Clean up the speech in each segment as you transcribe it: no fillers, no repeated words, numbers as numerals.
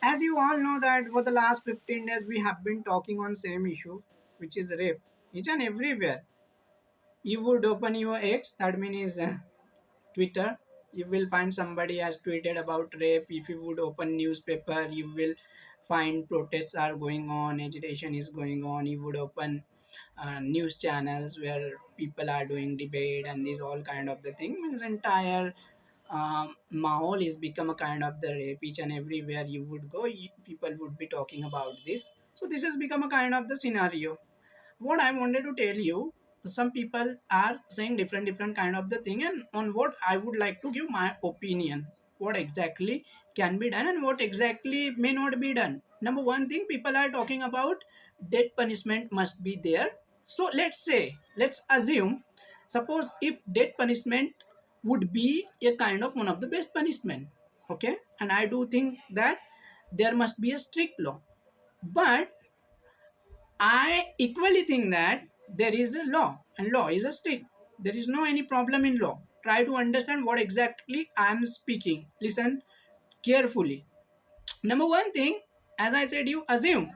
as you all know that for the last 15 days we have been talking on same issue, which is rape. Each and everywhere you would open your X, that means Twitter, you will find somebody has tweeted about rape. If you would open newspaper, you will find protests are going on, agitation is going on. You would open news channels where people are doing debate and these all kind of the thing. Means entire mahol is become a kind of the rape. Each and everywhere you would go, people would be talking about this. So this has become a kind of the scenario. What I wanted to tell you, some people are saying different kind of the thing, and on what I would like to give my opinion, what exactly can be done and what exactly may not be done. Number one thing, people are talking about death punishment must be there. So let's assume, suppose if death punishment would be a kind of one of the best punishment, okay, and I do think that there must be a strict law, but I equally think that there is a law and law is a strict. There is no any problem in law. Try to understand what exactly I am speaking. Listen carefully. Number one thing, as I said, you assume.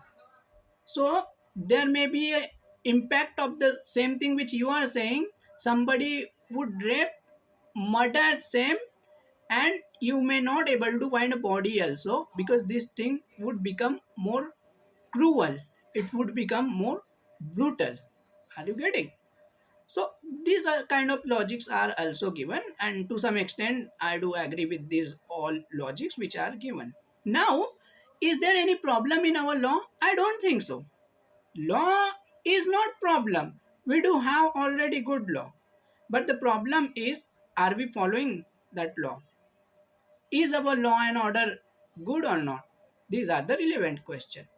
So there may be a impact of the same thing which you are saying. Somebody would rape, murder same, and you may not able to find a body also, because this thing would become more cruel, it would become more brutal. Are you getting? So these are kind of logics are also given, and to some extent I do agree with these all logics which are given. Now, is there any problem in our law? I don't think so. Law is not problem. We do have already good law, but the problem is, are we following that law? Is our law and order good or not? These are the relevant questions.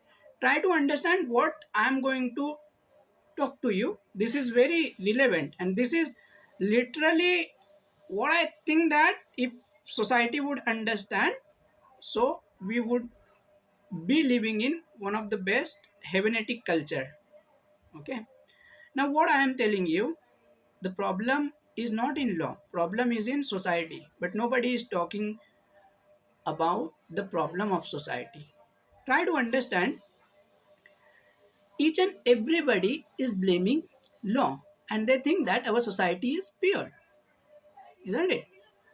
Try to understand what I am going to talk to you. This is very relevant, and this is literally what I think that if society would understand, so we would be living in one of the best heavenetic culture. Okay. Now what I am telling you, the problem is not in law. Problem is in society. But nobody is talking about the problem of society. Try to understand, each and everybody is blaming law and they think that our society is pure, isn't it?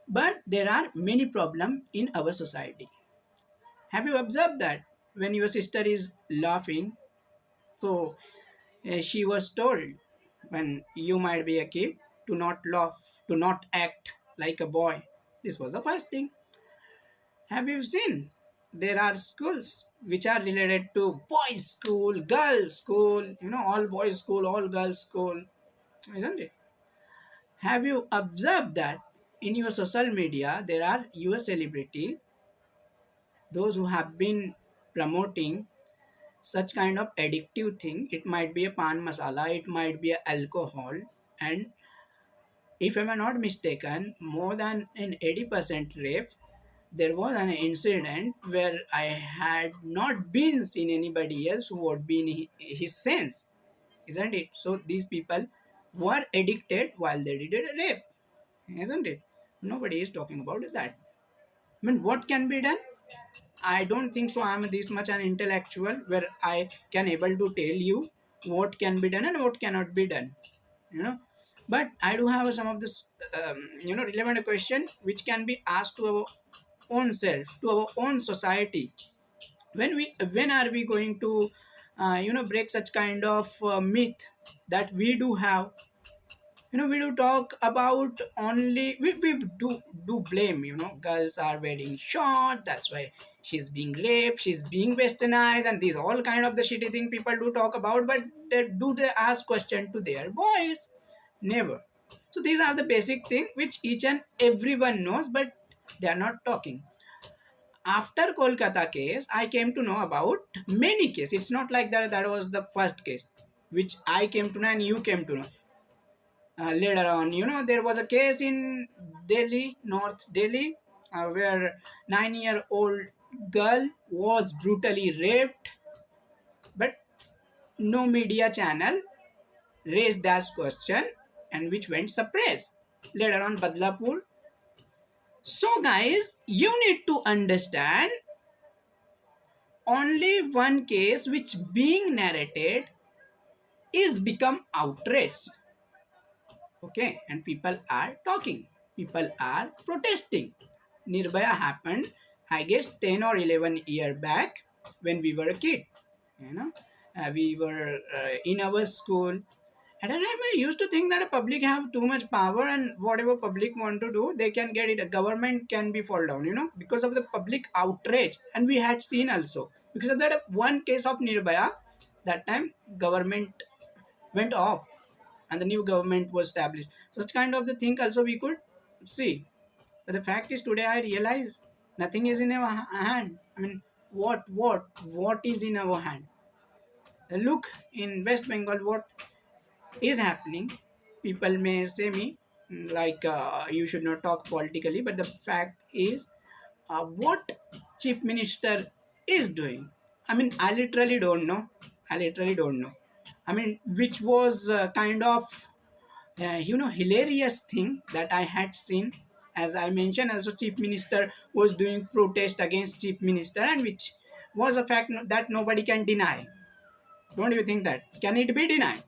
But there are many problems in our society. Have you observed that when your sister is laughing, so she was told when you might be a kid to not laugh, to not act like a boy. This was the first thing. Have you seen? There are schools which are related to boys' school, girls' school, all boys' school, all girls' school, isn't it? Have you observed that in your social media there are your celebrity, those who have been promoting such kind of addictive thing? It might be a pan masala, it might be a alcohol, and if I am not mistaken, more than an 80% rape. There was an incident where I had not been seen anybody else who would be in his sense, isn't it? So these people were addicted while they did a rape, isn't it? Nobody is talking about that. I mean, what can be done? I don't think so. I'm this much an intellectual where I can able to tell you what can be done and what cannot be done. You know, but I do have some of this, relevant question which can be asked to our own self, to our own society. When are we going to, break such kind of myth that we do have? We do talk about only we do blame, girls are wearing short, that's why she's being raped, she's being westernized, and these all kind of the shitty thing people do talk about, but do they ask question to their boys? Never. So these are the basic thing which each and everyone knows, but they are not talking. After Kolkata case, I came to know about many cases. It's not like that was the first case which I came to know and you came to know. Later on, there was a case in Delhi, North Delhi, where 9-year-old girl was brutally raped, but no media channel raised that question, and which went suppressed. Later on, Badlapur. So, guys, you need to understand, only one case which being narrated is become outraged. Okay, and people are talking, people are protesting. Nirbhaya happened, I guess, 10 or 11 year back, when we were a kid, you know. We were in our school. At that time I used to think that a public have too much power, and whatever public want to do they can get it, a government can be fall down, you know, because of the public outrage. And we had seen also, because of that one case of Nirbhaya, that time government went off and the new government was established. Such kind of the thing also we could see. But the fact is today I realize nothing is in our hand. I mean, what is in our hand? Look in West Bengal what is happening. People may say me like you should not talk politically, but the fact is what chief minister is doing. I mean, I literally don't know. I literally don't know. I mean, which was kind of hilarious thing that I had seen. As I mentioned, also chief minister was doing protest against chief minister, and which was a fact that nobody can deny. Don't you think that? Can it be denied?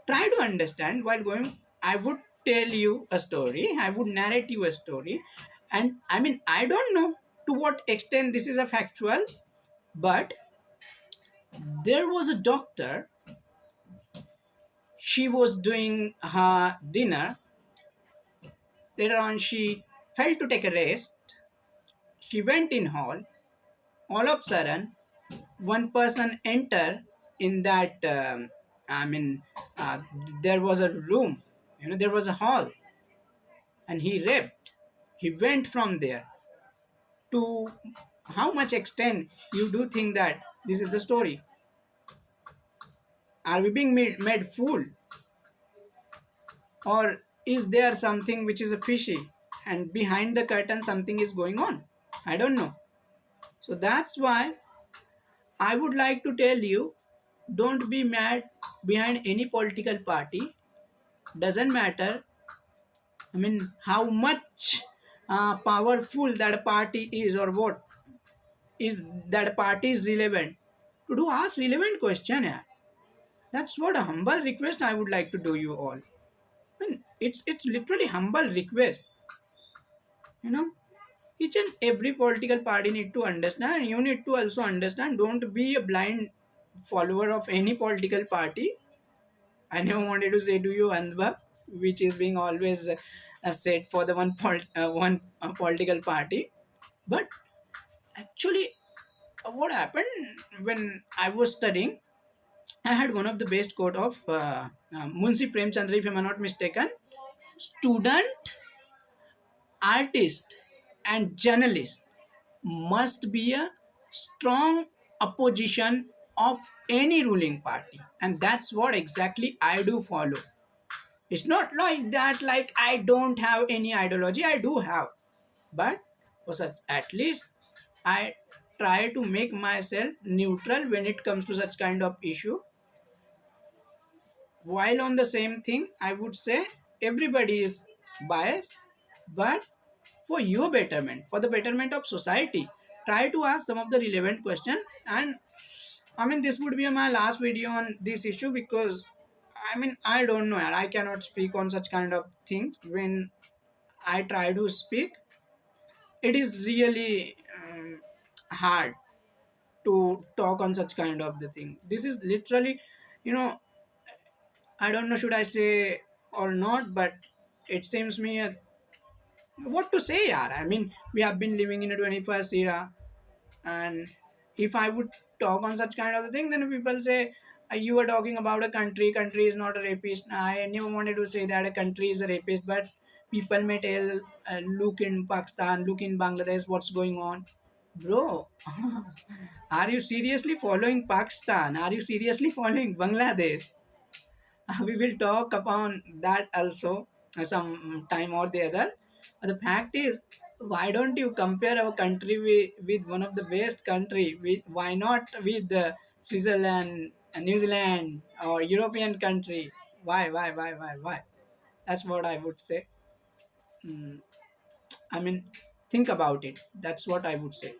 Try to understand while going. I would tell you a story. I would narrate you a story, and I mean I don't know to what extent this is a factual, but there was a doctor. She was doing her dinner. Later on, she felt to take a rest. She went in hall. All of a sudden, one person entered in that. I mean, uh, there was a room. You know, there was a hall, and he raped. He went from there to how much extent you do think that this is the story? Are we being made fool, or is there something which is a fishy, and behind the curtain something is going on? I don't know. So that's why I would like to tell you, don't be mad behind any political party. Doesn't matter. I mean, how much powerful that party is, or what is that party is relevant. To do ask relevant question, yeah. That's what a humble request I would like to do you all. I mean, it's literally humble request. You know, each and every political party need to understand, and you need to also understand. Don't be a blind follower of any political party. I never wanted to say to you Andhva, which is being always said for the one political party. But actually, what happened when I was studying, I had one of the best quote of Munshi Premchandra, if I'm not mistaken. Student, artist, and journalist must be a strong opposition of any ruling party, and that's what exactly I do follow. It's not like that, like I don't have any ideology, I do have, but for such, at least I try to make myself neutral when it comes to such kind of issue. While on the same thing, I would say everybody is biased, but for your betterment, for the betterment of society, try to ask some of the relevant question. And I mean, this would be my last video on this issue, because I mean, I don't know, I cannot speak on such kind of things. When I try to speak, it is really hard to talk on such kind of the thing. This is literally, you know, I don't know should I say or not, but it seems me what to say, yaar. I mean, we have been living in a 21st era, and if I would talk on such kind of thing, then people say you were talking about a country is not a rapist. I never wanted to say that a country is a rapist, but people may tell, look in Pakistan, look in Bangladesh, what's going on, bro. Are you seriously following Pakistan? Are you seriously following Bangladesh? We will talk upon that also some time or the other. The fact is, why don't you compare our country with one of the best country? Why not with Switzerland, New Zealand, or European country? Why? That's what I would say. Mm, I mean, think about it. That's what I would say.